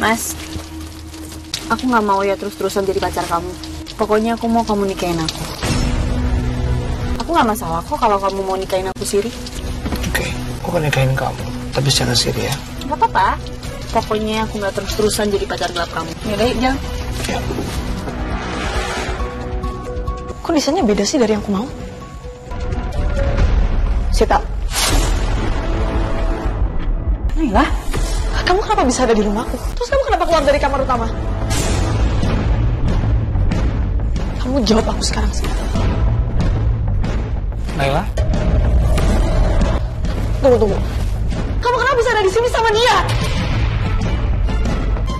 Mas, aku nggak mau ya terus-terusan jadi pacar kamu. Pokoknya aku mau kamu nikahin aku. Aku nggak masalah kok kalau kamu mau nikahin aku siri. Oke, aku akan nikahin kamu, tapi secara siri ya. Gak apa-apa. Pokoknya aku nggak terus-terusan jadi pacar gelap kamu. Yaudah, yuk jalan. Ya. Kok desainnya beda sih dari yang aku mau? Sita. Nailah, Kamu kenapa bisa ada di rumahku? Terus kamu kenapa keluar dari kamar utama? Kamu jawab aku sekarang sih. Naila? Tunggu. Kamu kenapa bisa ada di sini sama dia?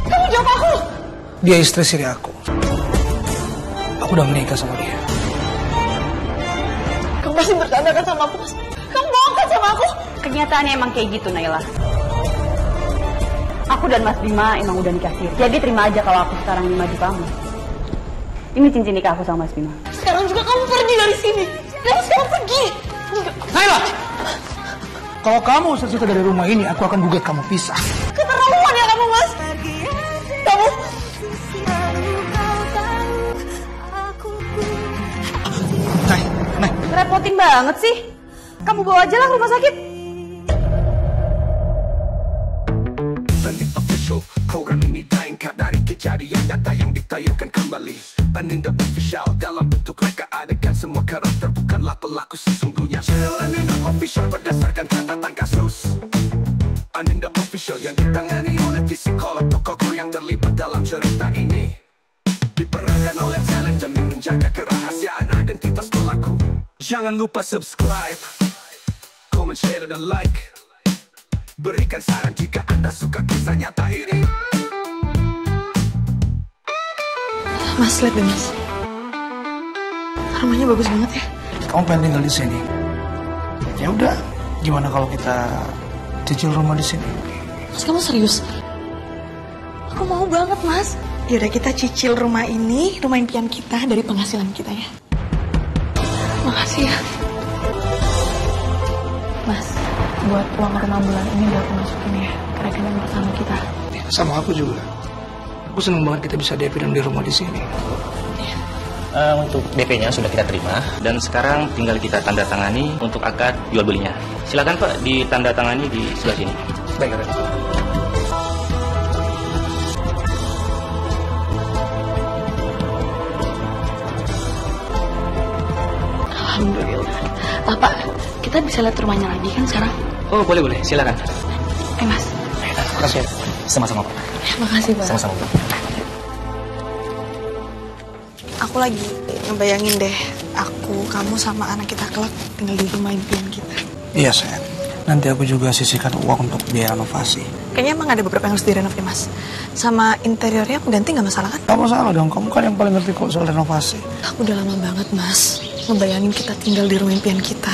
Kamu jawab aku. Dia istri siri aku. Aku udah menikah sama dia. Kamu masih bercanda kan sama aku? Kamu bohong kan sama aku? kenyataannya emang kayak gitu, Naila. Aku dan Mas Bima emang udah nikah siri. Jadi terima aja kalau aku sekarang ini maju kamu. Ini cincin nikah aku sama Mas Bima. Sekarang juga kamu pergi dari sini. Kamu sekarang pergi. Naila! Kalau kamu usir Sita dari rumah ini, aku akan gugat kamu pisah. Keterlaluan ya kamu, Mas. Kamu... Nay. Repotin banget sih. Kamu bawa aja lah ke rumah sakit. Program ini tayangkan dari kejadian data yang ditayangkan kembali. Paninda Official dalam bentuk reka adegan semua karakter bukanlah pelaku sesungguhnya. Paninda Official berdasarkan catatan kasus. Paninda Official yang ditangani oleh psikolog tokoh yang terlibat dalam cerita ini. Diperankan oleh talent demi menjaga kerahasiaan identitas pelaku. Jangan lupa subscribe, comment, share, dan like. Berikan saran jika Anda suka kisah nyata ini. Mas, lihat deh, Mas. Rumahnya bagus banget ya. Kamu pengen tinggal di sini? Ya udah, gimana kalau kita cicil rumah di sini? Mas, kamu serius? Aku mau banget, Mas. Yaudah, kita cicil rumah ini, rumah impian kita dari penghasilan kita ya. Makasih ya. Mas, buat uang rumah bulan ini buat masukin ya ke rekening bersama kita. Sama aku juga. Aku seneng banget kita bisa DP dan beli rumah di sini. Untuk DP-nya sudah kita terima dan sekarang tinggal kita tanda tangani untuk akad jual belinya. Silakan Pak ditanda tangani di sebelah sini. Baik, Ren. Alhamdulillah. Pak, kita bisa lihat rumahnya lagi kan sekarang? Oh boleh, silakan. Mas. Terima kasih. Sama-sama Pak. Makasih, Pak. Sama-sama Pak. Aku lagi ngebayangin deh, kamu sama anak kita kelak tinggal di rumah impian kita. Iya, sayang. Nanti aku juga sisihkan uang untuk biaya renovasi. Kayaknya emang ada beberapa yang harus direnov nih, Mas. Sama interiornya aku ganti nggak masalah kan? Gak masalah dong, kamu kan yang paling ngerti kok soal renovasi. Aku udah lama banget, Mas, ngebayangin kita tinggal di rumah impian kita.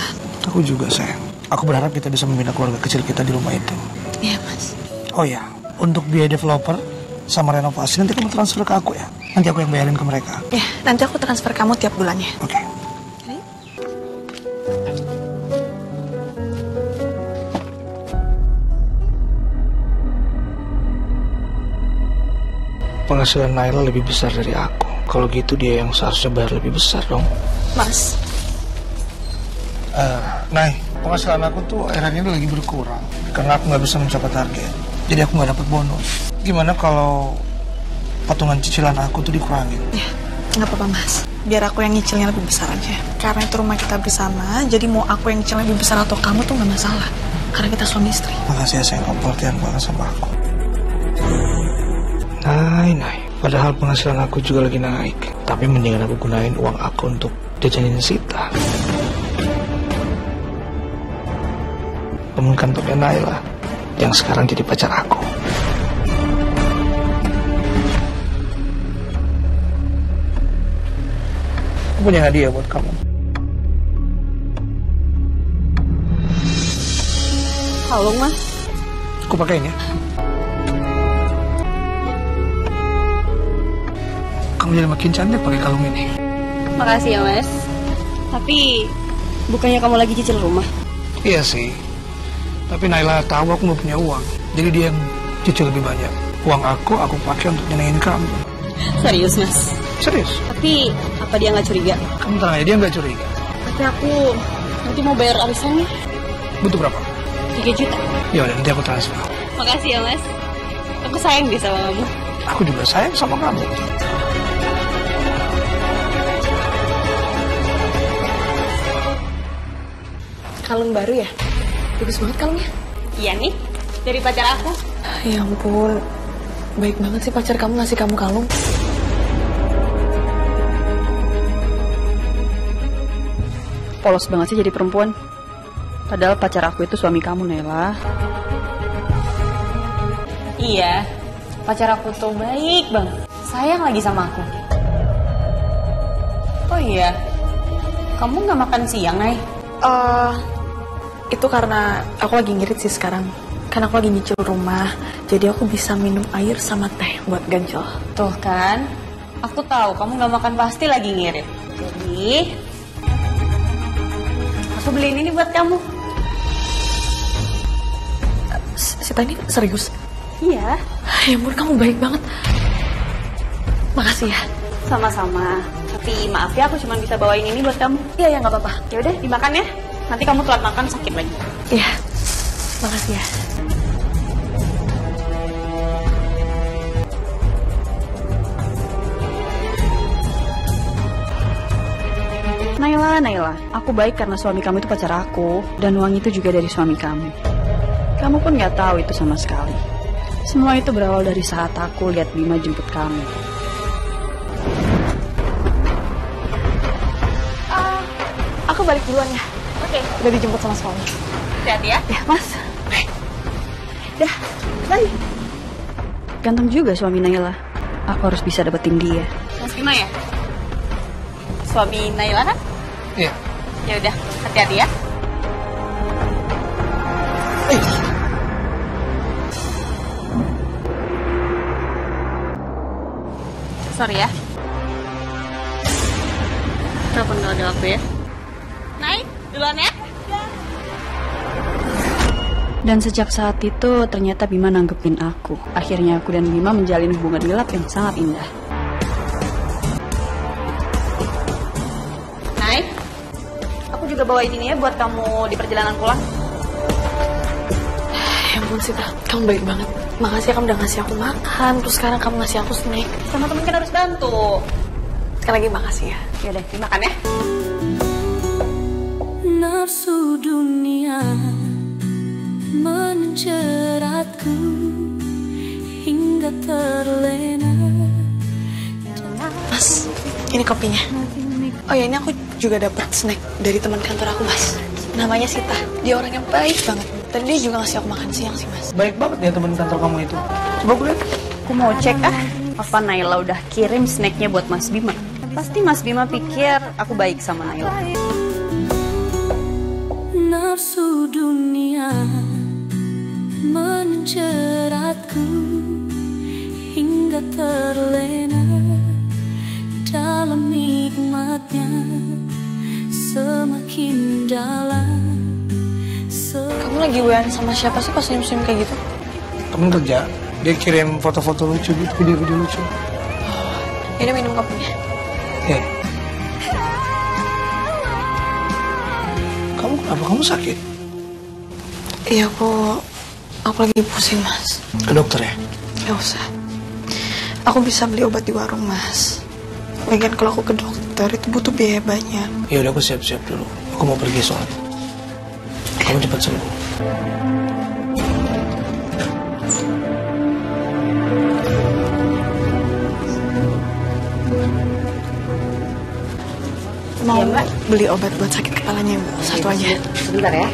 Aku juga, sayang. Aku berharap kita bisa membina keluarga kecil kita di rumah itu. Iya, Mas. Oh ya, untuk biaya developer sama renovasi nanti kamu transfer ke aku ya. Nanti aku yang bayarin ke mereka. Ya, nanti aku transfer kamu tiap bulannya. Oke. Penghasilan Naila lebih besar dari aku. Kalau gitu dia yang seharusnya bayar lebih besar dong. Mas. Nay, penghasilan aku tuh akhir-akhir ini lagi berkurang. Karena aku nggak bisa mencapai target. Jadi aku nggak dapat bonus. Gimana kalau patungan cicilan aku tuh dikurangin? Ya, nggak apa-apa, Mas. Biar aku yang nyicilnya lebih besar aja. Karena itu rumah kita bersama, jadi mau aku yang nyicilnya lebih besar atau kamu tuh nggak masalah. Karena kita suami istri. Makasih ya sayang, kamu perhatian banget sama aku. Nay. Padahal penghasilan aku juga lagi naik. Tapi mendingan aku gunain uang aku untuk jajanin Sita. Temen kantornya Naila yang sekarang jadi pacar aku. Aku punya hadiah buat kamu. Kalung, Mas. Aku pakein ya. Kamu jadi makin cantik pakai kalung ini. Makasih ya, Mas. Tapi bukannya kamu lagi cicil rumah? Iya sih. Tapi Naila tahu aku nggak punya uang. Jadi dia yang cicil lebih banyak. Uang aku pakai untuk nyenengin kamu. Serius, Mas? Serius? Tapi apa dia nggak curiga? Kamu tenang aja, dia nggak curiga. Tapi aku nanti mau bayar arisannya Butuh berapa? 3 juta. Ya udah, nanti aku transfer. Makasih ya, Mas. Aku sayang deh sama kamu. Aku juga sayang sama kamu. Kalung baru ya? Bagus banget kalungnya. Iya nih, dari pacar aku. Ya ampun, baik banget sih pacar kamu ngasih kamu kalung. Polos banget sih jadi perempuan. Padahal pacar aku itu suami kamu, Nela. Iya, pacar aku tuh baik banget. Sayang lagi sama aku. Oh iya, kamu nggak makan siang, Nay? Itu karena aku lagi ngirit sih sekarang. Kan aku lagi nyicil rumah, jadi aku bisa minum air sama teh buat ganjel. Tuh kan, aku tahu kamu nggak makan pasti lagi ngirit. Jadi, aku beliin ini buat kamu. Sita ini serius? Iya. Ya ampun, kamu baik banget. Makasih ya. Sama-sama. Tapi maaf ya, aku cuma bisa bawain ini buat kamu. Iya, ya nggak apa-apa. Ya udah, dimakan ya. Nanti kamu telat makan sakit lagi. Iya, makasih ya. Naila, aku baik karena suami kamu itu pacar aku. Dan uang itu juga dari suami kamu. Kamu pun gak tahu itu sama sekali. Semua itu berawal dari saat aku lihat Bima jemput kamu. Aku balik duluan ya. Oke. Udah dijemput sama suami. Hati-hati ya. Ya, Mas. Dah, bye. Ganteng juga suami Naila. Aku harus bisa dapetin dia. Mas Bima ya? Suami Naila kan? Iya. Ya udah, hati-hati ya. Sorry ya. Telepon gak ada aku ya. Naik, duluan ya. Dan sejak saat itu ternyata Bima nanggepin aku. Akhirnya aku dan Bima menjalin hubungan gelap yang sangat indah. Naik, aku juga bawain ini ya buat kamu di perjalanan pulang. Ya ampun Sita, kamu baik banget. Makasih ya kamu udah ngasih aku makan, terus sekarang kamu ngasih aku snack. Sama temen kan harus bantu. Sekali lagi makasih ya. Yaudah, dimakan ya. Nafsu dunia menjeratku hingga terlena. Mas, ini kopinya. Oh ya, ini aku juga dapat snack dari teman kantor aku, Mas. Namanya Sita. Dia orang yang baik banget. Tadi dia juga ngasih aku makan siang sih, Mas. Baik banget ya teman kantor kamu itu. Coba gue lihat. Aku mau cek apa Naila udah kirim snacknya buat Mas Bima. Pasti Mas Bima pikir aku baik sama Naila. Nafsu dunia menjeratku hingga terlena dalam nikmatnya semakin dalam. Kamu lagi WA sama siapa sih pas senyum-senyum kayak gitu? Temen kerja, dia kirim foto-foto lucu gitu, video-video lucu. Ini minum kopinya. Ya. Kamu kenapa? Kamu sakit? Iya, aku lagi pusing, Mas. Ke dokter ya? Gak usah. Aku bisa beli obat di warung, Mas. Lagian kalau aku ke dokter itu butuh biaya banyak. Ya udah, aku siap-siap dulu. Aku mau pergi soalnya. Kamu cepat sembuh. Mau Iya, Mbak. beli obat buat sakit kepalanya, Bu. Satu aja. Sebentar ya.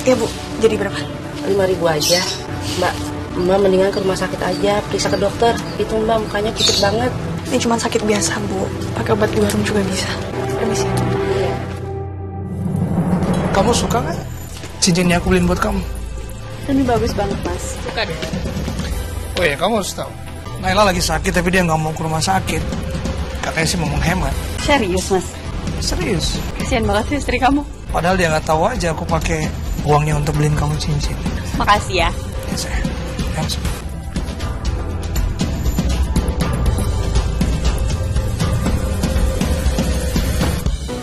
Iya, Bu. Jadi berapa? 5.000 aja. Mbak mendingan ke rumah sakit aja, periksa ke dokter. Itu Mbak mukanya putih banget. Ini cuma sakit biasa, Bu. Pakai obat di warung juga bisa. Permisi. Kamu suka nggak cincinnya aku beliin buat kamu? Ini bagus banget, Mas. Suka deh. Oh ya, kamu harus tahu. Naila lagi sakit tapi dia nggak mau ke rumah sakit. Katanya sih mau menghemat. Serius, Mas. Serius. Kasian banget sih istri kamu. Padahal dia nggak tahu aja aku pakai uangnya untuk beliin kamu cincin. Makasih ya. Ya sayang. Thanks.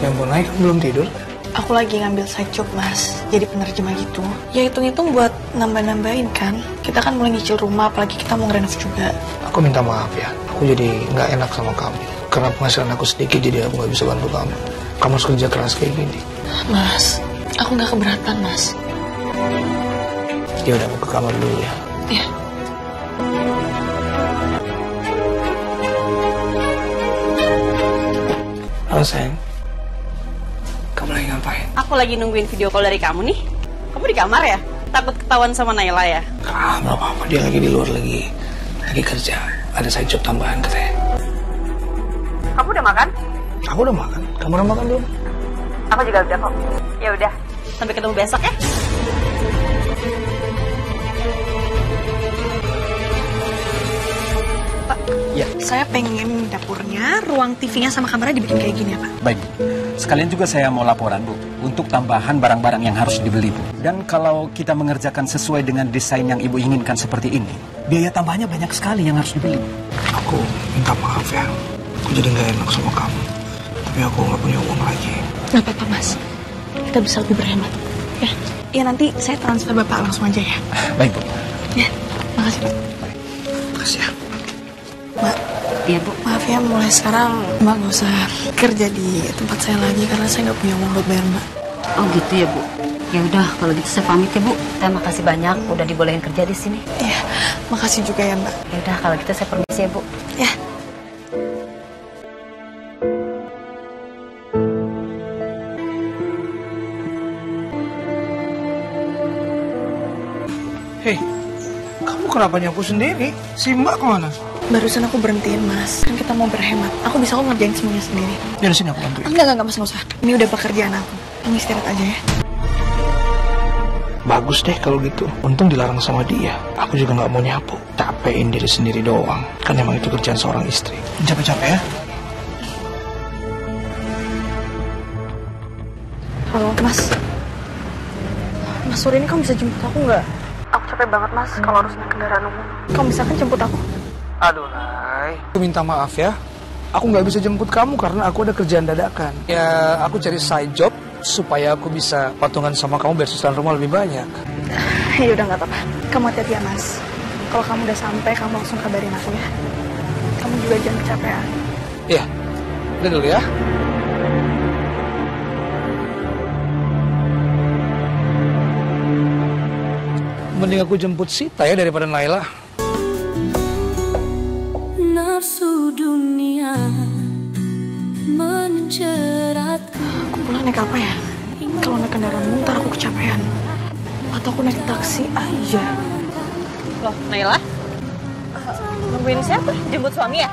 Ya ampun, Nay, kamu belum tidur? Aku lagi ngambil side job, Mas. Jadi penerjemah gitu. Ya hitung-hitung buat nambah-nambahin kan. Kita kan mulai nyicil rumah, apalagi kita mau ngerenov juga. Aku minta maaf ya. Aku jadi nggak enak sama kamu. Karena penghasilan aku sedikit, jadi aku nggak bisa bantu kamu. Kamu harus kerja keras kayak gini. Mas, aku nggak keberatan, Mas. Ya udah, aku ke kamar dulu ya. Ya. Halo sayang. Kamu lagi ngapain? Aku lagi nungguin video call dari kamu nih. Kamu di kamar ya? Takut ketahuan sama Naila ya? Nggak apa-apa, dia lagi di luar lagi kerja. Ada side job tambahan katanya. Kamu udah makan? Aku udah makan. Kamu udah makan belum? Aku juga udah kok. Ya udah, sampai ketemu besok ya. Pak, Ya. saya pengen dapurnya, ruang TV-nya sama kamarnya dibikin kayak gini ya, Pak. Baik, Bu. Sekalian juga saya mau laporan, Bu, untuk tambahan barang-barang yang harus dibeli, Bu. Dan kalau kita mengerjakan sesuai dengan desain yang Ibu inginkan seperti ini, biaya tambahnya banyak sekali yang harus dibeli. Aku minta maaf ya. Aku jadi nggak enak sama kamu. Tapi aku nggak punya uang lagi. Nggak apa-apa, Mas. Kita bisa lebih berhemat. Ya, ya nanti saya transfer Bapak langsung aja ya. Baik, Bu. Ya, makasih, Pak. Makasih ya. Mbak, Iya, Bu. maaf ya, mulai sekarang Mbak nggak usah kerja di tempat saya lagi karena saya nggak punya uang buat bayar Mbak. Oh gitu ya, Bu. Ya udah, kalau gitu saya pamit ya, Bu. Terima kasih banyak udah dibolehin kerja di sini. Iya, makasih juga ya Mbak. Ya udah, kalau gitu saya permisi ya, Bu. Ya. Hei, kamu kenapa nyapu sendiri? Si Mbak kemana? Barusan aku berhentiin Mas, kan kita mau berhemat. Aku bisa kok ngerjain semuanya sendiri. Dari sini aku bantuin. Enggak Mas, nggak usah. Ini udah pekerjaan aku. Kamu istirahat aja ya. Bagus deh kalau gitu. Untung dilarang sama dia. Aku juga nggak mau nyapu. Capein diri sendiri doang. Kan emang itu kerjaan seorang istri. Capek-capek ya. Halo Mas. Mas sore ini kamu bisa jemput aku nggak? Aku capek banget Mas kalau harus naik kendaraan umum. Kamu bisa kan jemput aku? Aduh, Nay. Aku minta maaf ya. Aku nggak bisa jemput kamu karena aku ada kerjaan dadakan. Ya, aku cari side job supaya aku bisa patungan sama kamu biar sisilan rumah lebih banyak. Ya udah nggak apa-apa. Kamu hati-hati ya Mas. Kalau kamu udah sampai, kamu langsung kabarin aku ya. Kamu juga jangan kecapean. Iya, udah dulu ya. Mending aku jemput Sita ya daripada Naila. Nafsu dunia menjeratku. Aku pulang naik apa ya? Kalau naik kendaraan umum, ntar aku kecapean. Atau aku naik taksi aja. Loh, Naila? Nungguin siapa? Jemput suami ya?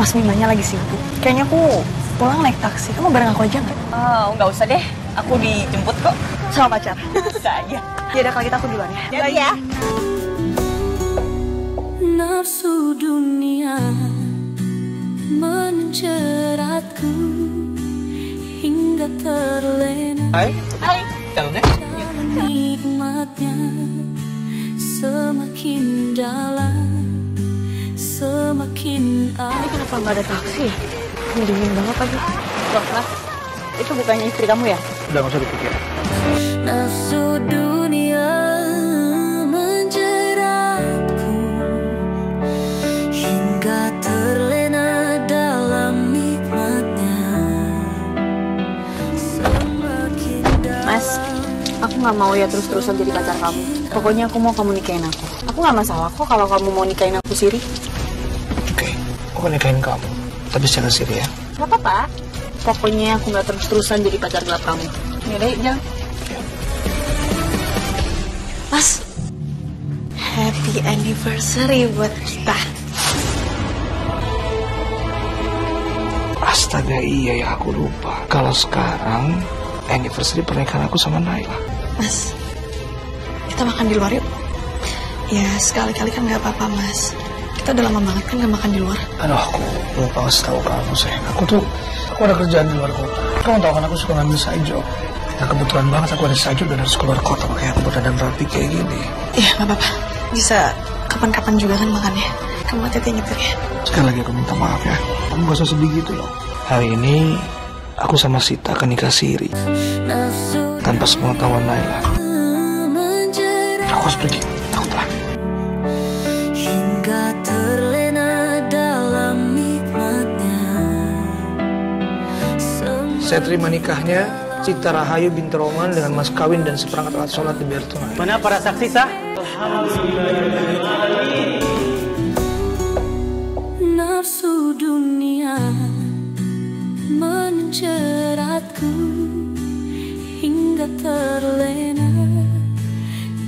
Mas Mimanya lagi sibuk. Kayaknya aku pulang naik taksi. Kamu bareng aku aja nggak? Oh, nggak usah deh. Aku dijemput kok. Sama pacar. Bisa aja. Ya udah kalau gitu aku duluan ya. Jadi ya. Nafsu dunia menjeratku hingga terlena Hai. Hai. Jalan ya. nikmatnya semakin dalam semakin Ini kenapa nggak ada taksi ya? Ini dingin banget lagi. Loh, Mas. Itu bukannya istri kamu ya? Udah nggak usah dipikir. nafsu dunia menjeratku hingga terlena dalam nikmatnya semakin dalam. Mas, aku nggak mau ya terus-terusan jadi pacar kamu. Pokoknya aku mau kamu nikahin aku. Aku nggak masalah kok kalau kamu mau nikahin aku siri. Oke, aku nikahin kamu. Tapi secara siri ya. Gak apa-apa. Pokoknya aku nggak terus-terusan jadi pacar gelap kamu. Yaudah, yuk, jalan. Mas, happy anniversary buat kita. Astaga, iya ya, aku lupa. Kalau sekarang anniversary pernikahan aku sama Naila. Mas, kita makan di luar yuk. Ya sekali-kali kan nggak apa-apa Mas. Kita udah lama banget kan nggak makan di luar. Aduh, aku lupa ngasih tahu kamu sayang. Aku ada kerjaan di luar kota. Kamu tahu kan aku suka ngambil side job. Nah kebetulan banget aku ada sajud dan harus keluar kota, makanya aku berdandan rapi kayak gini. Iya, nggak apa-apa. Bisa kapan-kapan juga kan makannya. Kamu hati-hati nyetir ya. Sekali lagi aku minta maaf ya. Kamu gak usah sedih gitu loh. Hari ini aku sama Sita akan nikah siri tanpa sepengetahuan Naila. Aku harus pergi. Aku telah. Hingga terlena dalam nikmatnya. Saya terima nikahnya Cita Rahayu binti Roman dengan mas kawin dan seperangkat alat sholat dibayar tunai. Mana para saksi sah? Nafsu dunia menjeratku hingga terlena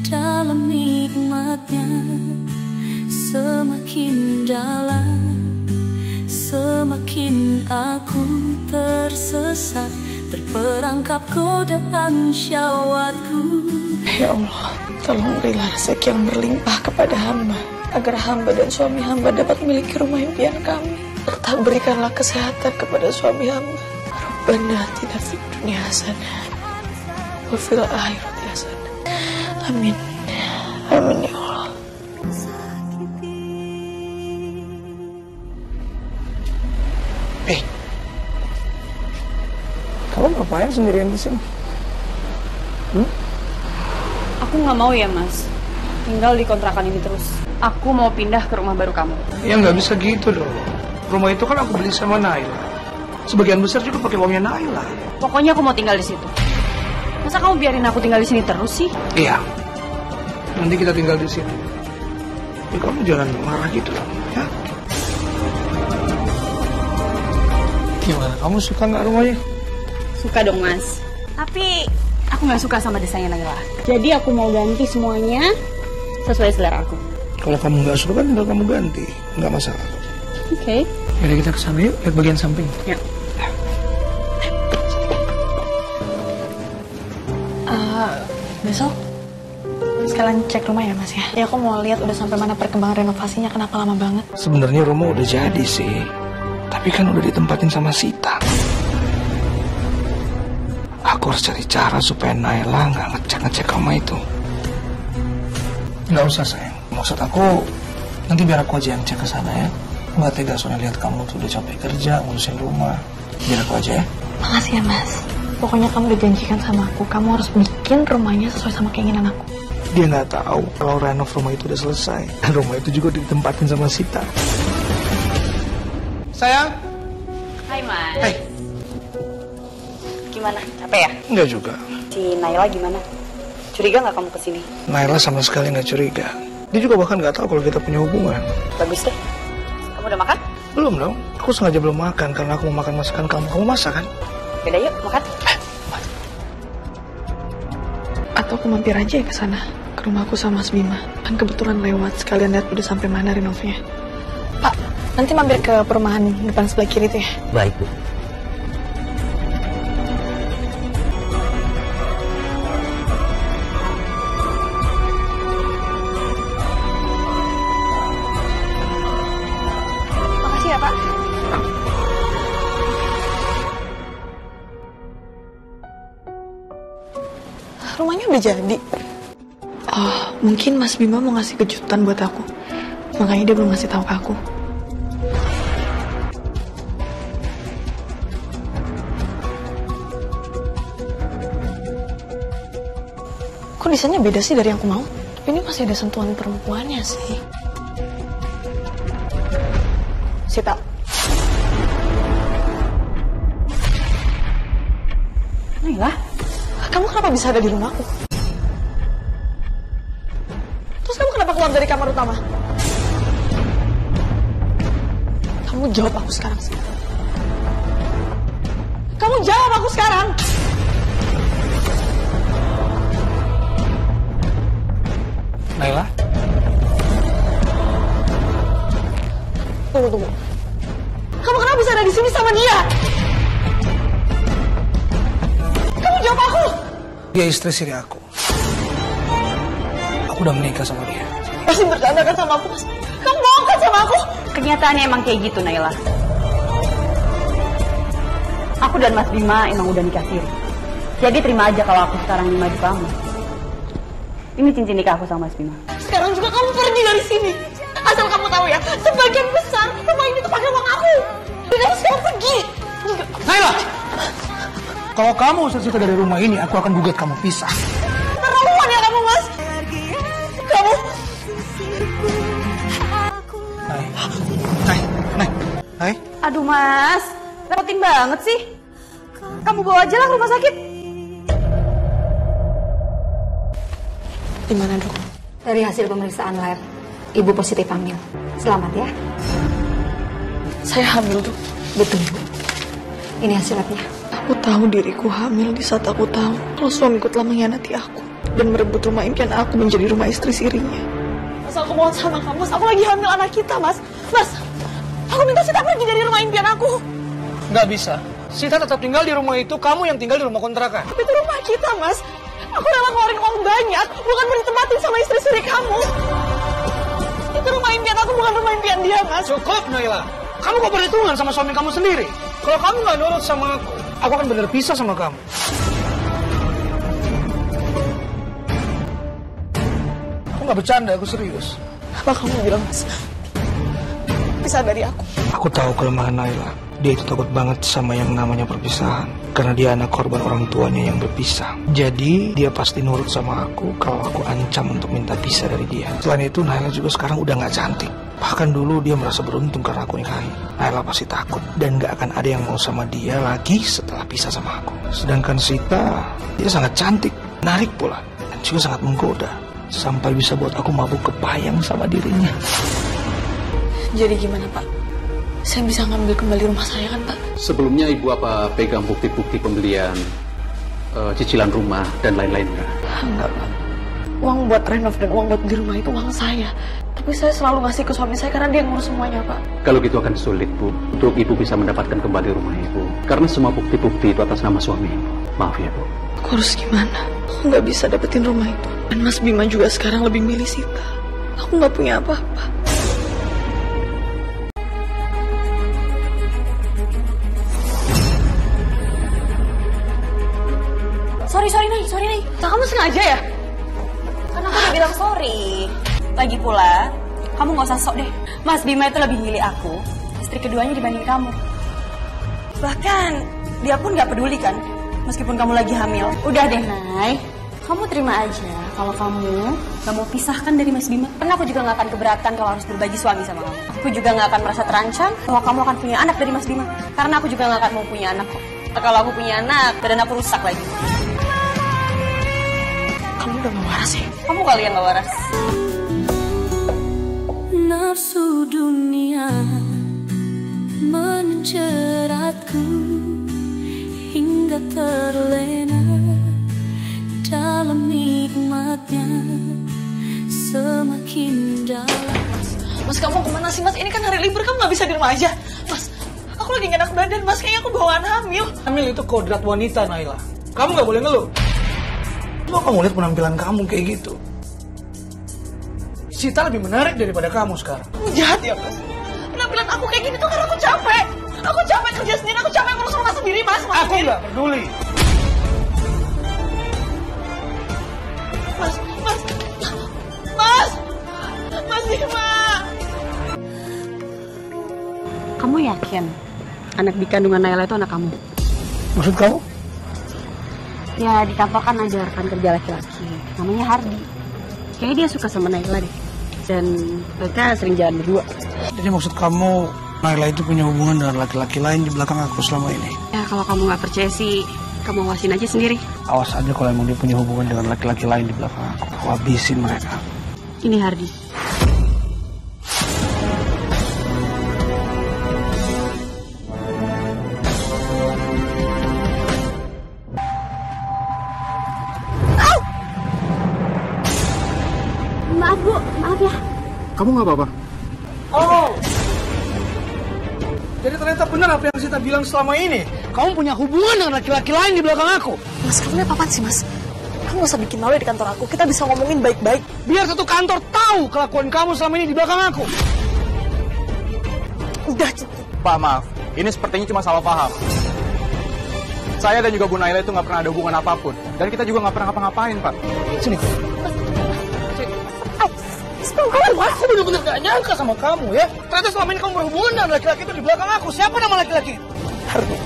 dalam nikmatnya. Semakin dalam, semakin aku tersesat, terperangkap godaan syahwatku. Ya Allah, tolong berilah rezeki yang berlimpah kepada hamba, agar hamba dan suami hamba dapat memiliki rumah impian kami. Serta berikanlah kesehatan kepada suami hamba. Rabbana atina fid dunya hasanah wa fil akhirati hasanah. Amin. Amin ya Allah. Kamu ngapain sendirian di sini? Aku nggak mau ya mas, tinggal di kontrakan ini terus. Aku mau pindah ke rumah baru kamu. Ya nggak bisa gitu dong. Rumah itu kan aku beli sama Naila. Sebagian besar juga pakai uangnya Naila. Pokoknya aku mau tinggal di situ. Masa kamu biarin aku tinggal di sini terus sih? Iya. Nanti kita tinggal di sini. Ya kamu jangan marah gitu dong, ya. Gimana? Kamu suka nggak rumahnya? Suka dong mas. Tapi aku nggak suka sama desainnya Naila. Jadi aku mau ganti semuanya sesuai selera aku. Kalau kamu nggak suka kan tinggal kamu ganti, nggak masalah. Oke. Jadi kita kesana yuk, lihat bagian samping. Ya. Besok sekalian cek rumah ya mas ya. Ya aku mau lihat udah sampai mana perkembangan renovasinya, kenapa lama banget. Sebenarnya rumah udah jadi sih, tapi kan udah ditempatin sama Sita. Aku harus cari cara supaya Naila nggak ngecek rumah itu. Nggak usah sayang, maksud aku nanti biar aku aja yang cek ke sana ya. Nggak tega soalnya lihat kamu tuh udah capek kerja ngurusin rumah. Biar aku aja ya. Makasih ya mas. Pokoknya kamu udah janjikan sama aku, kamu harus bikin rumahnya sesuai sama keinginan aku. Dia nggak tahu kalau renov rumah itu udah selesai dan rumah itu juga ditempatin sama Sita. Sayang. Hai mas. Hai. Gimana? Capek ya? Enggak juga. Si Naila gimana? Curiga nggak kamu kesini? Naila sama sekali nggak curiga. Dia juga bahkan nggak tahu kalau kita punya hubungan. Bagus deh. Kamu udah makan? Belum dong. Aku sengaja belum makan karena aku mau makan masakan kamu. Kamu masak kan? Beda yuk makan. Atau aku mampir aja ya ke sana, ke rumahku sama Mas Bima. Kan kebetulan lewat, sekalian lihat udah sampai mana renovnya. Pak, nanti mampir ke perumahan depan sebelah kiri tuh ya. Baik, Bu. Makasih ya Pak. Rumahnya udah jadi. Oh, mungkin Mas Bima mau ngasih kejutan buat aku. Makanya dia belum ngasih tahu ke aku. Kok desainnya beda sih dari yang aku mau? Tapi ini masih ada sentuhan perempuannya sih. Sita. Naila? Kamu kenapa bisa ada di rumahku? Terus kamu kenapa keluar dari kamar utama? Kamu jawab aku sekarang sih. Kamu jawab aku sekarang. Naila? Tunggu. Kamu kenapa bisa ada di sini sama dia? Kamu jawab aku. Dia istri siri aku. Aku udah menikah sama dia. Masih bercanda kan sama aku, Mas? Kamu bohong kan sama aku? Kenyataannya emang kayak gitu, Naila. Aku dan Mas Bima emang udah nikah siri. Jadi terima aja kalau aku sekarang di maju kamu. Ini cincin nikah aku sama Mas Bima. Sekarang juga kamu pergi dari sini. Asal kamu tahu ya, sebagian besar rumah ini tuh pakai uang aku. Dan harus kamu pergi. Naila! Kalau kamu usir Sita dari rumah ini, aku akan gugat kamu pisah. Terlaluan ya kamu, Mas. Kamu... Hai. Aduh Mas, repotin banget sih. Kamu bawa aja lah ke rumah sakit. Gimana, Dok? Dari hasil pemeriksaan lab, Ibu positif hamil. Selamat ya. Saya hamil, Dok. Betul, Bu. Ini hasil labnya. Aku tahu diriku hamil di saat aku tahu kalau suamiku telah mengkhianati aku dan merebut rumah impian aku menjadi rumah istri sirinya. Mas, aku mohon sama kamu, Mas. Aku lagi hamil anak kita, Mas. Mas, aku minta Sita pergi dari rumah impian aku. Nggak bisa. Sita tetap tinggal di rumah itu, kamu yang tinggal di rumah kontrakan. Tapi itu rumah kita, Mas. Aku rela ngeluarin uang banyak, bukan mau ditempatin sama istri siri kamu. Itu rumah impian aku, bukan rumah impian dia, Mas. Cukup, Naila. Kamu kok berhitungan sama suami kamu sendiri? Kalau kamu nggak nurut sama aku akan benar pisah sama kamu. Aku nggak bercanda, aku serius. Apa kamu bilang, Mas? Pisah dari aku. Aku tahu kelemahan Naila. Dia itu takut banget sama yang namanya perpisahan. Karena dia anak korban orang tuanya yang berpisah. Jadi dia pasti nurut sama aku kalau aku ancam untuk minta pisah dari dia. Selain itu Naila juga sekarang udah gak cantik. Bahkan dulu dia merasa beruntung karena aku nikahin. Naila pasti takut dan gak akan ada yang mau sama dia lagi setelah pisah sama aku. Sedangkan Sita, dia sangat cantik, menarik pula, dan juga sangat menggoda. Sampai bisa buat aku mabuk kepayang sama dirinya. Jadi gimana, Pak? Saya bisa ngambil kembali rumah saya kan, Pak? Sebelumnya Ibu apa pegang bukti-bukti pembelian cicilan rumah dan lain-lain enggak? Enggak, Pak. Uang buat renov dan uang buat beli rumah itu uang saya. Tapi saya selalu ngasih ke suami saya karena dia ngurus semuanya, Pak. Kalau gitu akan sulit, Bu, untuk Ibu bisa mendapatkan kembali rumah Ibu. Karena semua bukti-bukti itu atas nama suami Ibu. Maaf ya, Bu. Aku harus gimana? Aku nggak bisa dapetin rumah itu. Dan Mas Bima juga sekarang lebih milih Sita. Aku nggak punya apa-apa. Sorry nih. Kamu sengaja ya? Karena aku udah bilang sorry. Lagi pula, kamu gak usah sok deh. Mas Bima itu lebih milih aku, istri keduanya dibanding kamu. Bahkan, dia pun gak peduli kan, meskipun kamu lagi hamil. Udah deh, Nay. Kamu terima aja kalau kamu gak mau pisahkan dari Mas Bima. Karena aku juga gak akan keberatan kalau harus berbagi suami sama kamu. Aku juga gak akan merasa terancam bahwa kamu akan punya anak dari Mas Bima. Karena aku juga gak akan mau punya anak kok. Kalau aku punya anak, badan aku rusak lagi. Kamu udah gak waras ya? Kamu kali yang gak waras. Nafsu dunia menjeratku hingga terlena dalam nikmatnya semakin dalam. Mas, kamu kemana sih, Mas? Ini kan hari libur, kamu gak bisa di rumah aja. Mas, aku lagi gak enak badan, Mas. Kayaknya aku bawaan hamil. Hamil itu kodrat wanita, Naila. Kamu gak boleh ngeluh. Coba kamu lihat penampilan kamu kayak gitu. Sita lebih menarik daripada kamu sekarang. Kamu jahat ya, Mas. Penampilan aku kayak gini tuh karena aku capek. Aku capek kerja sendiri, aku capek ngurus rumah sendiri, Mas. Aku nggak peduli. Mas Bima. Kamu yakin anak di kandungan Naila itu anak kamu? Maksud kamu? Ya, di kantor kan ada rekan kerja laki-laki, namanya Hardi. Kayaknya dia suka sama Naila deh. Dan mereka sering jalan berdua. Jadi maksud kamu, Naila itu punya hubungan dengan laki-laki lain di belakang aku selama ini? Ya, kalau kamu nggak percaya sih, kamu awasin aja sendiri. Awas aja kalau emang dia punya hubungan dengan laki-laki lain di belakang aku. Aku habisin mereka. Ini Hardi. Maaf Bu, maaf ya. Kamu nggak apa-apa? Oh, jadi ternyata benar apa yang Sita bilang selama ini. Kamu punya hubungan dengan laki-laki lain di belakang aku. Mas, kamu ini apaan sih, Mas? Kamu gak usah bikin malu di kantor aku. Kita bisa ngomongin baik-baik. Biar satu kantor tahu kelakuan kamu selama ini di belakang aku. Udah cukup. Pak, maaf. Ini sepertinya cuma salah paham. Saya dan juga Bu Naila itu nggak pernah ada hubungan apapun. Dan kita juga nggak pernah ngapa-ngapain, Pak. Sini. Aku bener-bener gak nyangka sama kamu ya. Ternyata selama ini kamu berhubungan dengan laki-laki itu di belakang aku. Siapa nama laki-laki? Hardi.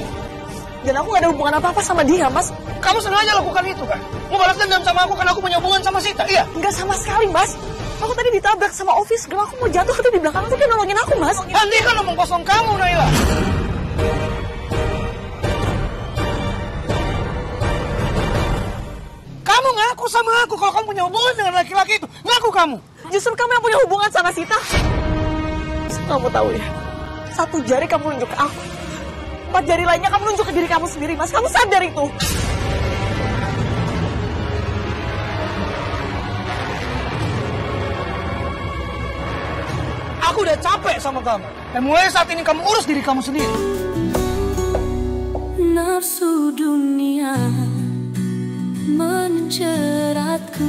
Dan aku gak ada hubungan apa-apa sama dia, Mas. Kamu sengaja lakukan itu kan? Mau balas dendam sama aku karena aku punya hubungan sama Sita, iya? Enggak sama sekali, Mas. Aku tadi ditabrak sama office girl. Aku mau jatuh, tapi di belakang aku dia nolongin aku, Mas. Hentikan ngomong kosong kamu, Naila. Kamu ngaku sama aku kalau kamu punya hubungan dengan laki-laki itu. Ngaku kamu. Justru kamu yang punya hubungan sama Sita. Kamu tahu ya, 1 jari kamu nunjuk ke aku. 4 jari lainnya kamu nunjuk ke diri kamu sendiri, Mas. Kamu sadar itu? Aku udah capek sama kamu. Dan mulai saat ini kamu urus diri kamu sendiri. Nafsu dunia menjeratku.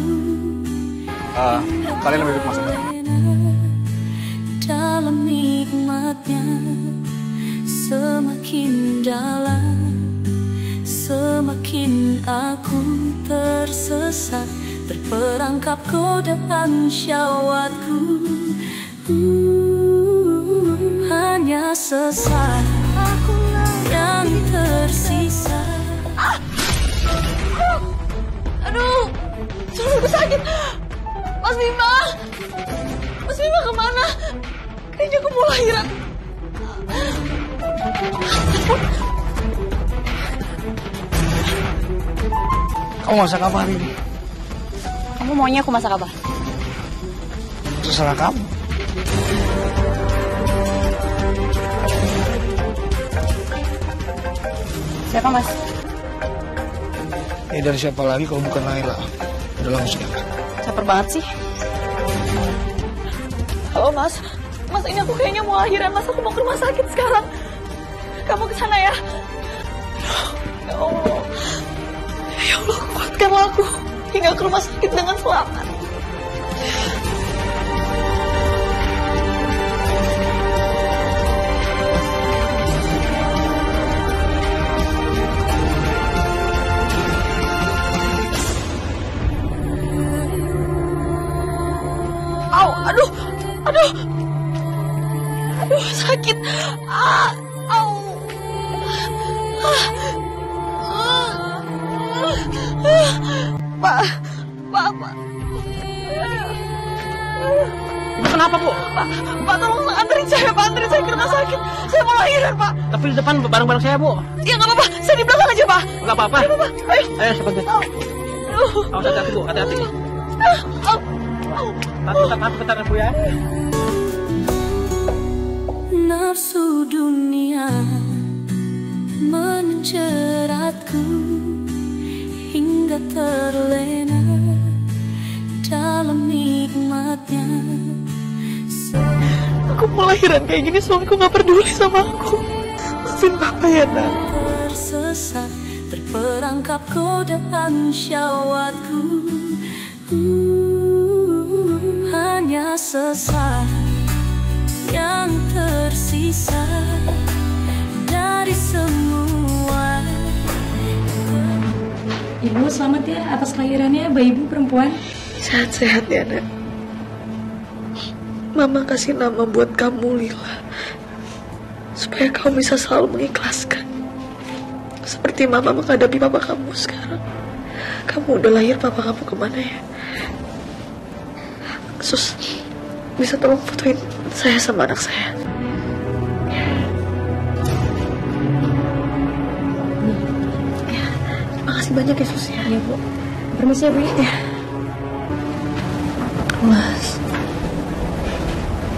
Kalian lebih baik masuk. Dalam nikmatnya semakin dalam, semakin aku tersesat, terperangkap godaan syahwatku. Hanya sesaat yang tersisa. Aduh, aku sakit. Mas Bima! Mas Bima kemana? Kayaknya aku mau lahiran. Kamu masak apa hari ini? Kamu maunya aku masak apa? Terserah kamu. Siapa, Mas? Ya dari siapa lagi kalau bukan Naila? Udah langsung ya. Caper banget sih. Halo, Mas. Mas, ini aku kayaknya mau lahiran, Mas. Aku mau ke rumah sakit sekarang. Kamu ke sana ya? Ya Allah. Ya Allah, kuatkanlah aku hingga ke rumah sakit dengan selamat. Aduh, sakit. Pak. Kenapa, Bu? Pak, tolong anterin saya, Pak. Anterin saya ke rumah sakit. Saya mau lahiran, Pak. Tapi di depan bareng-bareng saya, Bu. Ya, nggak apa-apa. Saya di belakang aja, Pak. Nggak apa-apa. Nggak apa-apa. Ayo, saya bantu. Awas, hati-hati, Bu. Hati-hati. Bentar, Bu ya. Nafsu dunia menjeratku hingga terlena dalam nikmatnya. Aku mau lahiran kayak gini, suamiku gak peduli sama aku. Maafin Papa ya, Nak. Tersesat, terperangkap godaan syahwatku. Hanya sesaat yang tersisa dari semua. Ibu selamat ya atas kelahirannya bayi ibu perempuan. Sehat-sehat ya, Nak. Mama kasih nama buat kamu, Lila, supaya kamu bisa selalu mengikhlaskan. Seperti Mama menghadapi papa kamu sekarang. Kamu udah lahir, papa kamu kemana ya? Sus, bisa tolong fotoin saya sama anak saya? Ya, makasih banyak ya, Sus ya. Iya, Bu. Permisi ya, Bu. Ya. Mas,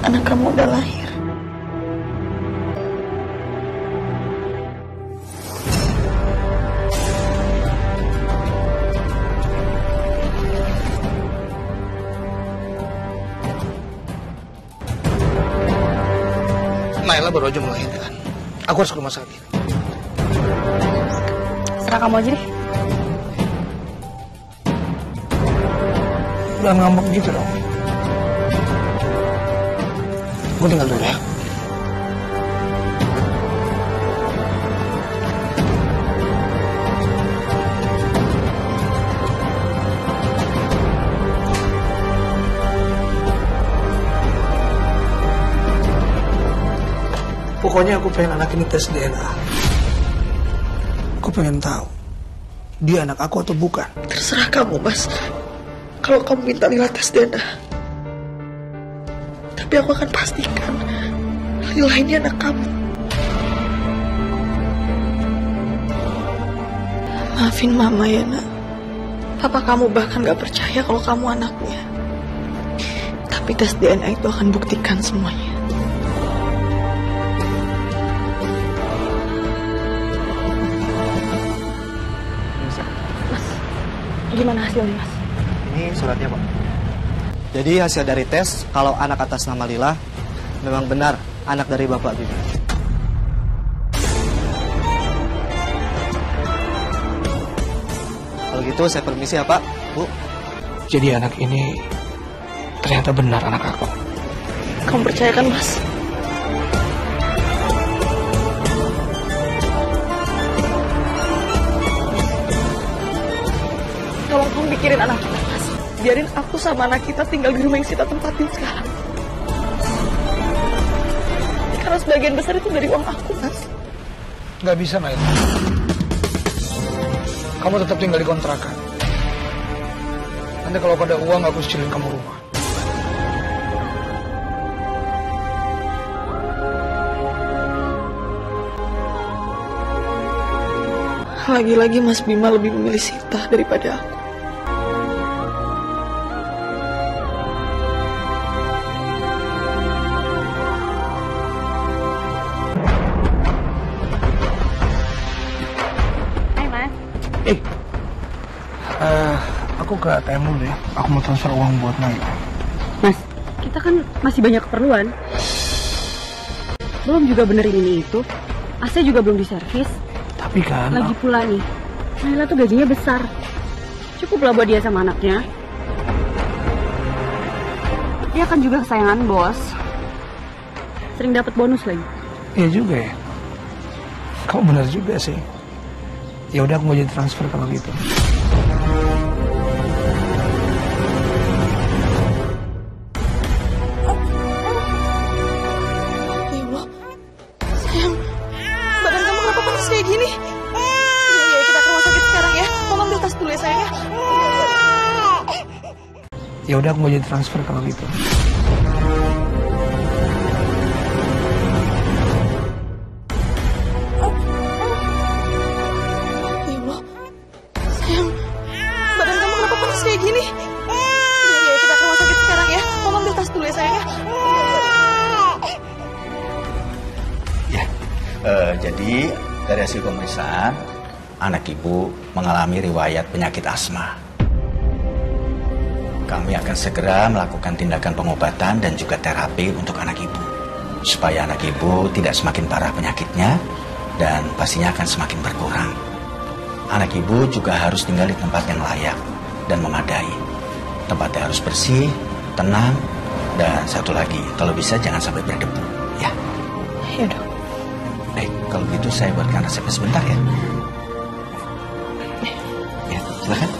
anak kamu udah lahir. Naila baru aja melahirkan. Aku harus ke rumah sakit. Serah kamu aja deh. Jangan ngambek gitu dong. Gue tinggal dulu ya. Pokoknya aku pengen anak ini tes DNA. Aku pengen tahu dia anak aku atau bukan. Terserah kamu, Mas. Kalau kamu minta Lila tes DNA. Tapi aku akan pastikan Lila ini anak kamu. Maafin Mama ya, Nak. Papa kamu bahkan gak percaya kalau kamu anaknya. Tapi tes DNA itu akan buktikan semuanya. Mas, gimana hasilnya, Mas? Ini suratnya, Pak. Jadi hasil dari tes, kalau anak atas nama Lila memang benar anak dari Bapak Bima. Kalau gitu saya permisi ya, Pak, Bu. Jadi anak ini ternyata benar anak aku. Kamu percaya kan, Mas? Tolong kamu pikirin anak kita, Mas. Biarin aku sama anak kita tinggal di rumah yang kita tempatin sekarang. Karena sebagian besar itu dari uang aku, Mas. Gak bisa, Naila. Kamu tetap tinggal di kontrakan. Nanti kalau ada uang, aku cicilin kamu rumah. Lagi-lagi Mas Bima lebih memilih Sita daripada aku. Aku ke ATM dulu ya. Aku mau transfer uang buat Naila. Mas, kita kan masih banyak keperluan. Belum juga benerin ini itu. AC juga belum diservis. Tapi kan... Lagi pula nih, Naila tuh gajinya besar. Cukup lah buat dia sama anaknya. Dia kan juga kesayangan bos. Sering dapat bonus lagi. Iya juga ya. Kamu benar juga sih. Ya udah, aku mau jadi transfer kalau gitu. Kayak gini. Ya, kita ke rumah sakit sekarang ya. Mama ambil tas dulu ya, sayang ya. Ya udah, aku mau jadi transfer kalau gitu. Ya Allah, sayang, badan kamu kenapa panas kayak gini? Ya, kita ke rumah sakit sekarang ya. Mama ambil tas dulu ya, sayang ya. Jadi dari hasil pemeriksaan, anak ibu mengalami riwayat penyakit asma. Kami akan segera melakukan tindakan pengobatan dan juga terapi untuk anak ibu. Supaya anak ibu tidak semakin parah penyakitnya dan pastinya akan semakin berkurang. Anak ibu juga harus tinggal di tempat yang layak dan memadai. Tempatnya harus bersih, tenang, dan satu lagi, kalau bisa jangan sampai berdebu, ya. Iya dok. Baik, kalau gitu saya buatkan resepnya sebentar ya. Ya, silakan.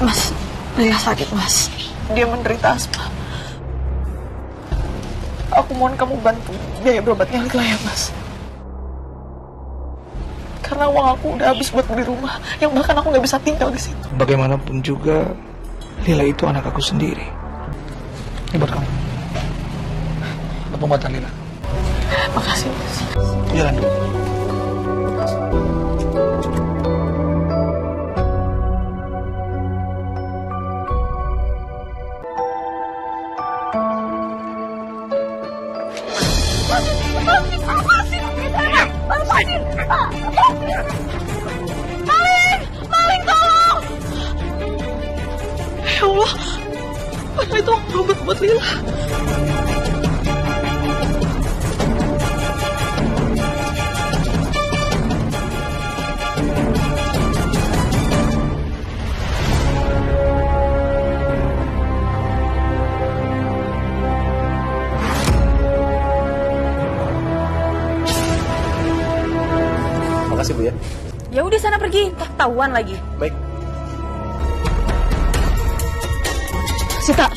Mas, Lila sakit, Mas. Dia menderita asma. Aku mohon kamu bantu biaya berobatnya Lila ya, Mas. Karena uang aku udah habis buat beli rumah, yang bahkan aku nggak bisa tinggal di situ. Bagaimanapun juga, Lila itu anak aku sendiri. Ini buat kamu. Buat pengobatan Lila. Makasih, Mas. Jalan dulu. Maling, tolong! Ya Allah, padahal itu obat buat Lila. kasih, Bu ya. Ya udah sana pergi, ntar ketahuan lagi. Baik. Sita.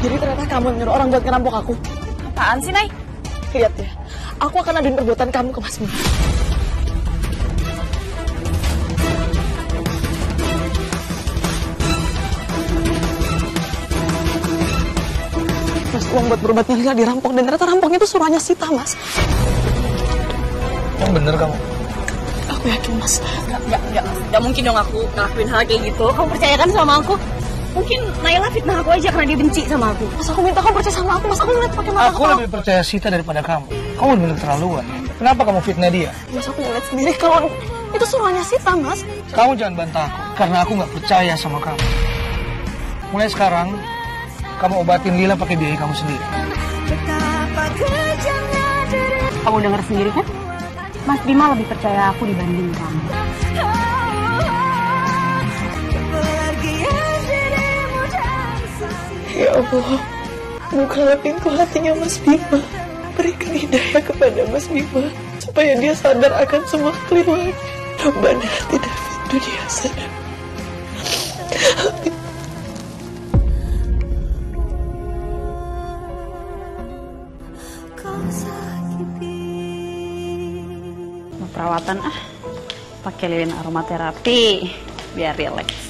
Jadi ternyata kamu yang nyuruh orang buat ngerampok aku. Apaan sih, Nay? Lihat ya, aku akan aduin perbuatan kamu ke Mas Bima. Mas, uang buat berobatnya Lila dirampok dan ternyata rampoknya itu suruhannya Sita, Mas. Yang bener kamu? Aku yakin, Mas. Enggak mungkin dong aku ngelakuin hal kayak gitu. Kamu percaya kan sama aku? Mungkin Naila fitnah aku aja karena dia benci sama aku. Mas, aku minta kamu percaya sama aku, Mas. Aku ngeliat pakai mata Aku lebih percaya Sita daripada kamu. Kamu bener keterlaluan. Kenapa kamu fitnah dia? Mas, aku ngeliat sendiri kalau itu suruhannya Sita, Mas. Kamu jangan bantah aku, karena aku nggak percaya sama kamu. Mulai sekarang, kamu obatin Lila pakai biaya kamu sendiri. Kamu dengar sendiri kan? Mas Bima lebih percaya aku dibanding kamu. Ya Allah, bukalah pintu hatinya Mas Bima. Berikan hidayah kepada Mas Bima supaya dia sadar akan semua kekeliruan. Rabbana atina fid dunya hasanah. Mau perawatan pakai lilin aromaterapi biar rileks.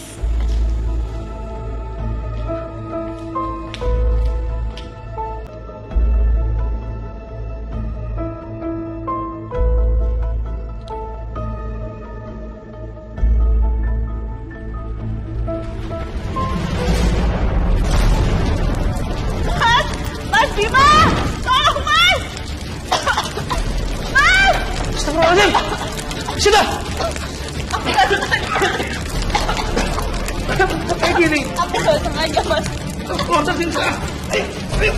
Mas Bima, tolong Mas! Mas! Astagfirullahaladzim! Sita! Kayak gini. Aku gak sengaja, Mas. Keluar dari sini. Ayo, ayo.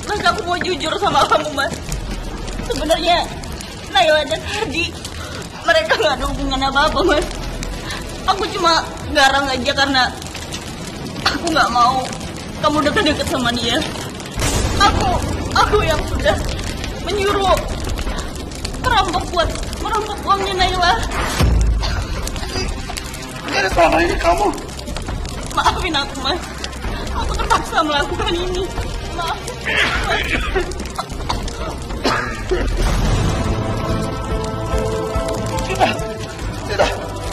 Mas, aku mau jujur sama kamu, Mas. Sebenarnya Naila dan Hadi, mereka gak ada hubungan apa-apa, Mas. Aku cuma garang aja karena aku gak mau kamu deket-deket sama dia. Aku yang sudah menyuruh perampok buat merampok uangnya Naila. Jadi selama ini kamu. Maafin aku, Mas. Aku terpaksa melakukan ini. Maaf.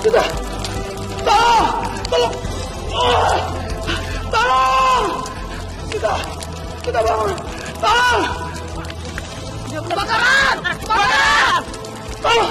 Sita. Tolong. Tolong. Kita bangun. Tolong. Kebakaran. Tolong.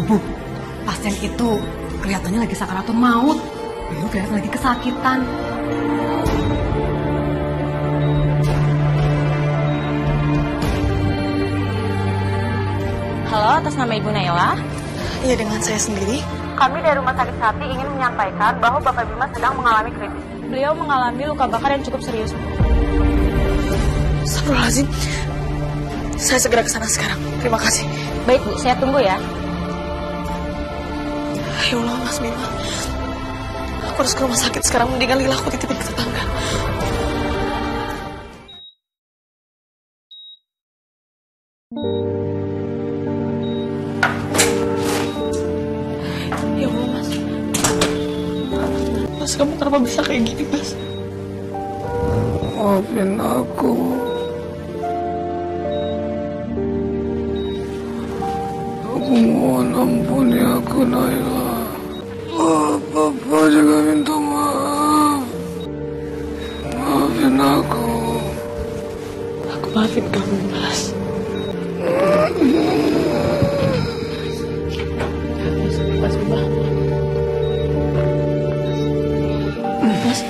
Bu, pasien itu kelihatannya lagi sakaratul maut. Beliau kelihatan lagi kesakitan. Halo, atas nama Ibu Naila. Iya, dengan saya sendiri. Kami dari Rumah Sakit Sati ingin menyampaikan bahwa Bapak Bima sedang mengalami kritis. Beliau mengalami luka bakar yang cukup serius. Astagfirullahaladzim. Saya segera ke sana sekarang. Terima kasih. Baik, Bu, saya tunggu ya. Ya Allah, Mas Bima. Aku harus ke rumah sakit sekarang. Mendingan Lila aku titipin ke tetangga. Ya Allah, Mas. Mas, kamu kenapa bisa kayak gini, Mas? Maafin aku. Aku mohon ampuni aku, Naila. Papa juga minta maaf. Maafin aku. Aku maafin kamu, Mas. Mas Bima. Mas.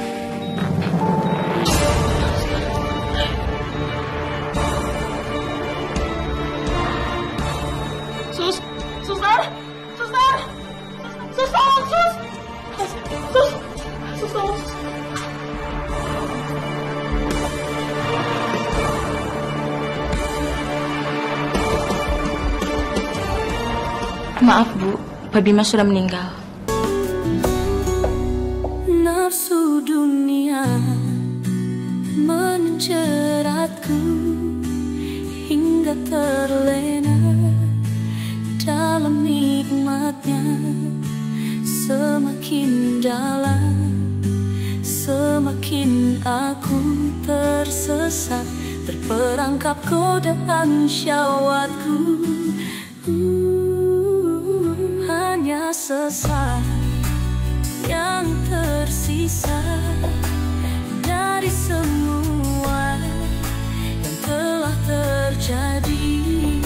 Maaf Bu, Pak Bima sudah meninggal. Nafsu dunia menjeratku hingga terlena dalam nikmatnya. Semakin dalam, semakin aku tersesat, terperangkap godaan syahwatku. Hanya sesaat yang tersisa dari semua yang telah terjadi.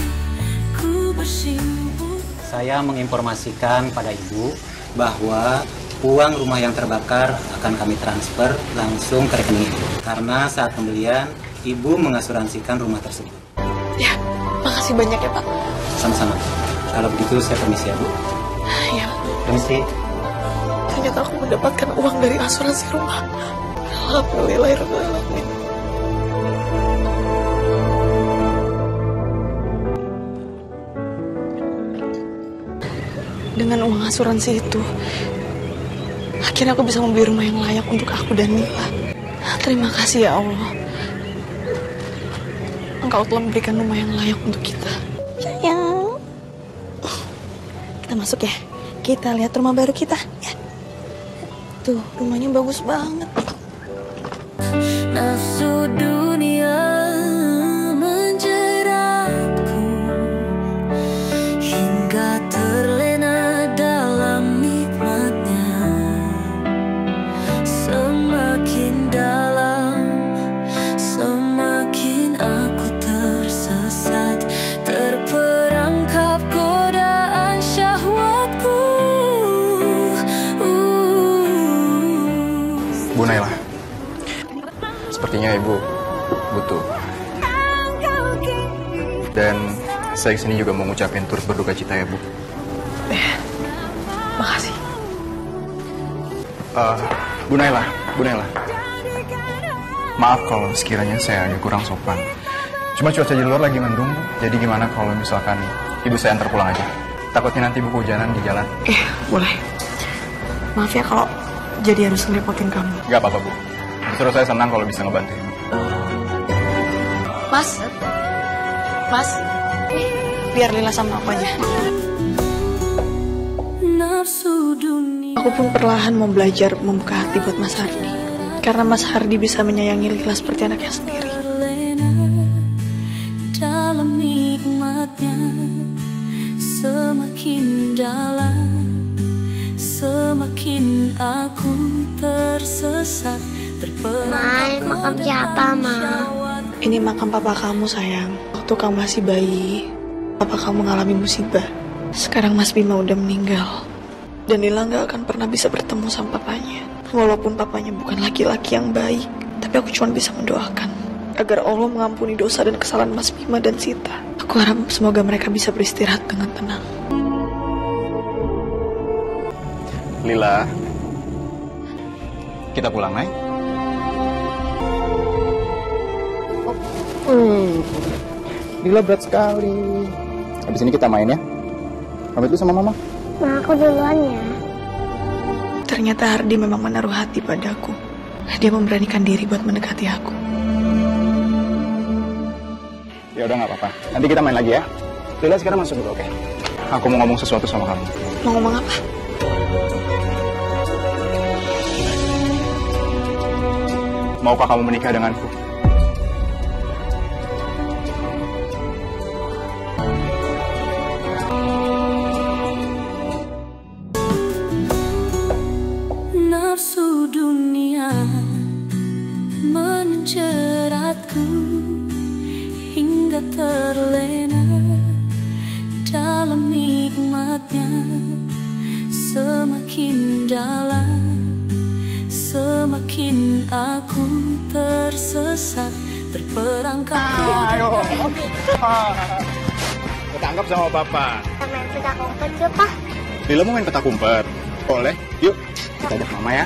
Ku bersimpuh. Saya menginformasikan pada Ibu bahwa uang rumah yang terbakar akan kami transfer langsung ke rekening Ibu. Karena saat pembelian, Ibu mengasuransikan rumah tersebut. Ya, makasih banyak ya Pak. Sama-sama. Kalau begitu saya permisi ya Bu. Ya, Permisi. ternyata aku mendapatkan uang dari asuransi rumah. Alhamdulillahirrahmanirrahim. Dengan uang asuransi itu, akhirnya aku bisa membeli rumah yang layak untuk aku dan Nila. Terima kasih ya Allah. Engkau telah memberikan rumah yang layak untuk kita. Sayang. Kita masuk ya. Kita lihat rumah baru kita. Ya. Tuh, rumahnya bagus banget. Nafsu dunia menjeratku hingga terlena dalam nikmatnya. Semakin dalam, semakin aku tersesat, terperangkap godaan syahwatku. Bu Naila, sepertinya Ibu butuh. Dan saya kesini juga mau ngucapin turut berduka cita ya Bu. Makasih. Bu Naila. Maaf kalau sekiranya saya agak kurang sopan. Cuma cuaca di luar lagi mendung, jadi gimana kalau misalkan Ibu saya antar pulang aja? Takutnya nanti Ibu kehujanan di jalan. Boleh. Maaf ya kalau jadi harus ngerepotin kamu. Gak apa-apa Bu. Justru saya senang kalau bisa ngebantu Ibu. Mas, biar Lila sama aku aja. Aku pun perlahan mau belajar membuka hati buat Mas Hardi. Karena Mas Hardi bisa menyayangi Lila seperti anaknya sendiri. Dalam nikmatnya, semakin dalam, semakin aku tersesat, terperangkap. Makam siapa, Ma? Ini makam papa kamu, sayang. Waktu kamu masih bayi, papa kamu mengalami musibah. Sekarang Mas Bima udah meninggal. Dan Lila gak akan pernah bisa bertemu sama papanya. Walaupun papanya bukan laki-laki yang baik, tapi aku cuma bisa mendoakan agar Allah mengampuni dosa dan kesalahan Mas Bima dan Sita. Aku harap semoga mereka bisa beristirahat dengan tenang. Lila, kita pulang, Nay. Lila berat sekali. Habis ini kita main ya. Pamit dulu sama Mama. Ma, aku duluan ya. Ternyata Hardi memang menaruh hati padaku. Dia memberanikan diri buat mendekati aku. Ya udah nggak apa-apa. Nanti kita main lagi ya. Lila sekarang masuk dulu, oke? Aku mau ngomong sesuatu sama kamu. Mau ngomong apa? Maukah kamu menikah denganku? Nafsu dunia menjeratku hingga terlena dalam nikmatnya, semakin dalam, semakin aku tersesat, terperangkap. Ayo. Ketangkap sama papa. Kita main petak umpet yuk, Pak. Lila mau main petak umpet? Boleh, yuk. Kita ajak mama ya.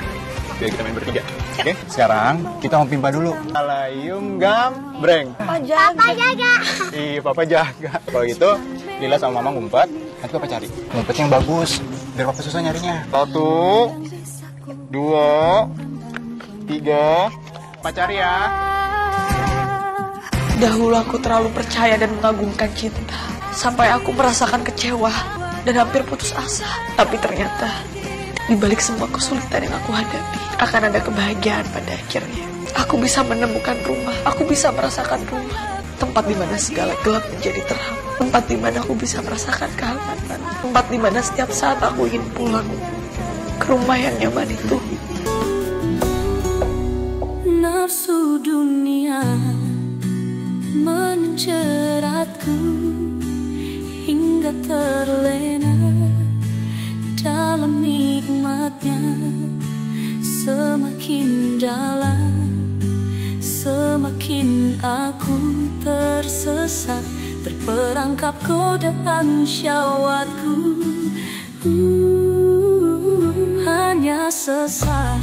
Biar kita main bertiga. Oke, sekarang kita mau pimpa dulu. Alayum gambreng. Papa jaga. Iya, papa jaga. Kalau gitu, Lila sama mama ngumpet, nanti papa cari. Ngumpet yang bagus, biar papa susah nyarinya. 1, 2, 3. Papa cari ya. Dahulu aku terlalu percaya dan mengagungkan cinta, sampai aku merasakan kecewa dan hampir putus asa. Tapi ternyata, di balik semua kesulitan yang aku hadapi, akan ada kebahagiaan pada akhirnya. Aku bisa menemukan rumah, aku bisa merasakan rumah. Tempat di mana segala gelap menjadi terang. Tempat di mana aku bisa merasakan kehangatan. Tempat di mana setiap saat aku ingin pulang ke rumah yang nyaman itu. Nafsu dunia menjeratku hingga terlena dalam nikmatnya, semakin dalam, semakin aku tersesat, terperangkap godaan syahwatku. Hanya sesaat